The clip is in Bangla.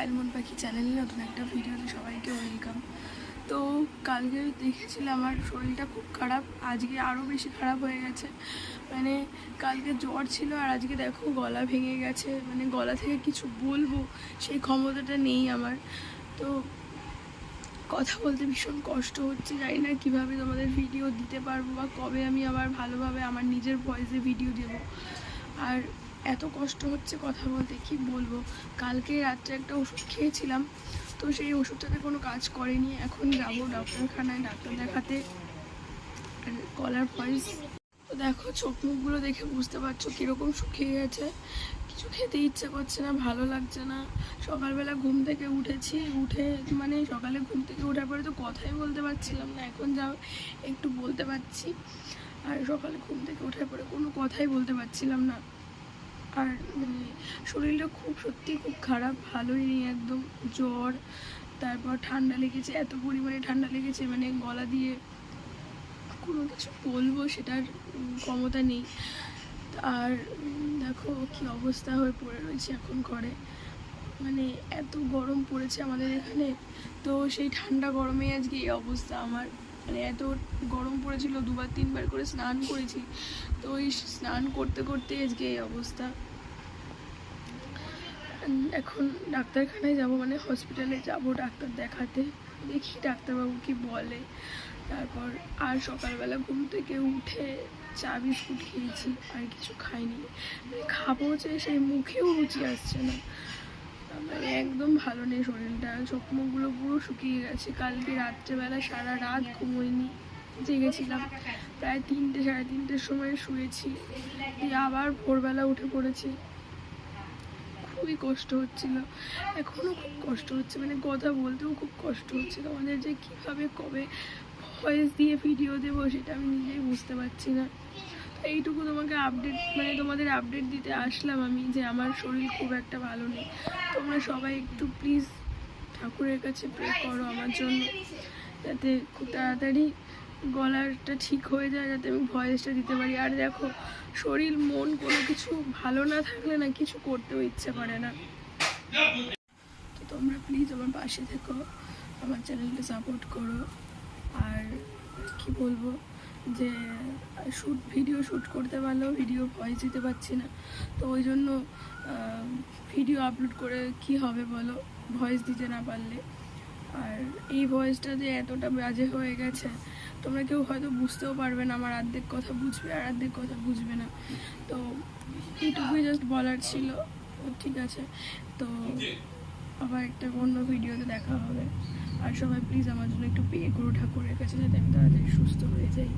পায়েলমন পাখি চ্যানেলে নতুন একটা ভিডিওতে সবাইকে ওয়েলকাম। তো কালকে দেখেছিলাম আমার শরীরটা খুব খারাপ, আজকে আরও বেশি খারাপ হয়ে গেছে। মানে কালকে জ্বর ছিল আর আজকে দেখো গলা ভেঙে গেছে, মানে গলা থেকে কিছু বলবো সেই ক্ষমতাটা নেই আমার। তো কথা বলতে ভীষণ কষ্ট হচ্ছে, জানি না কীভাবে তোমাদের ভিডিও দিতে পারবো বা কবে আমি আবার ভালোভাবে আমার নিজের ভয়েসে ভিডিও দেবো। আর এত কষ্ট হচ্ছে কথা বলতে, কি বলবো। কালকে রাত্রে একটা ওষুধ খেয়েছিলাম, তো সেই ওষুধটাতে কোনো কাজ করেনি। এখন যাবো ডাক্তারখানায় ডাক্তার দেখাতে। গলার ভয়েস তো দেখো, চোখ মুখগুলো দেখে বুঝতে পারছো কীরকম শুকিয়ে গেছে, কিছু খেতে ইচ্ছে করছে না, ভালো লাগছে না। সকালবেলা ঘুম থেকে উঠেছি, মানে সকালে ঘুম থেকে ওঠার পরে তো কথাই বলতে পারছিলাম না, এখন যাও একটু বলতে পারছি। আর সকালে ঘুম থেকে ওঠার পরে কোনো কথাই বলতে পারছিলাম না। আর মানে শরীরটা সত্যি খুব খারাপ, ভালোই নেই একদম। জ্বর, তারপর ঠান্ডা লেগেছে, এত পরিমাণে ঠান্ডা লেগেছে মানে গলা দিয়ে কোনো কিছু বলবো সেটার ক্ষমতা নেই। আর দেখো কি অবস্থা হয়ে পড়ে রয়েছে এখন ঘরে, মানে এত গরম পড়েছে আমাদের এখানে। তো সেই ঠান্ডা গরমে আজকে এই অবস্থা আমার, মানে এত গরম পড়েছিল, 2-3 বার করে স্নান করেছি। তো ওই স্নান করতে করতে আজকে এই অবস্থা। এখন ডাক্তারখানায় যাব, মানে হসপিটালে যাব ডাক্তার দেখাতে, দেখি ডাক্তারবাবু কি বলে। তারপর আর সকালবেলা ঘুম থেকে উঠে চা বিস্কুট খেয়েছি, আর কিছু খাইনি। মানে খাবো যে সেই মুখেও রুচি আসছে না, মানে একদম ভালো নেই শরীরটা। চোখ মুখগুলো পুরো শুকিয়ে গেছে। কালকে রাত্রেবেলা সারা রাত ঘুমোইনি, জেগেছিলাম প্রায় 3-3:30 সময় শুয়েছি, দিয়ে আবার ভোরবেলা উঠে পড়েছি। খুবই কষ্ট হচ্ছিল, এখনও খুব কষ্ট হচ্ছে, মানে কথা বলতেও খুব কষ্ট হচ্ছে। তোমাদের যে কীভাবে কবে ভয়েস দিয়ে ভিডিও দেবো সেটা আমি নিজেই বুঝতে পারছি না। এইটুকু তোমাকে আপডেট, মানে তোমাদের আপডেট দিতে আসলাম আমি, যে আমার শরীর খুব একটা ভালো নেই। তোমরা সবাই একটু প্লিজ ঠাকুরের কাছে প্রে করো আমার জন্য, যাতে খুব তাড়াতাড়ি গলাটা ঠিক হয়ে যায়, যাতে আমি ভয়েসটা দিতে পারি। আর দেখো, শরীর মন কোনো কিছু ভালো না থাকলে না কিছু করতেও ইচ্ছে করে না। তো তোমরা প্লিজ আমার পাশে থেকো, আমার চ্যানেলটা সাপোর্ট করো। আর কি বলবো, যে ভিডিও শ্যুট করতে পারলেও ভিডিও ভয়েস দিতে পারছি না, তো ওই জন্য ভিডিও আপলোড করে কি হবে বলো, ভয়েস দিতে না পারলে। আর এই ভয়েসটা যে এতটা বাজে হয়ে গেছে, তোমরা কেউ হয়তো বুঝতেও পারবে না, আমার অর্ধেক কথা বুঝবে আর অর্ধেক কথা বুঝবে না। তো এইটুকুই জাস্ট বলার ছিল। ঠিক আছে, তো আবার একটা অন্য ভিডিওতে দেখা হবে। আর সবাই প্লিজ আমার জন্য একটু প্রে করো ঠাকুরের কাছে, যাতে আমি তাড়াতাড়ি সুস্থ হয়ে যাই।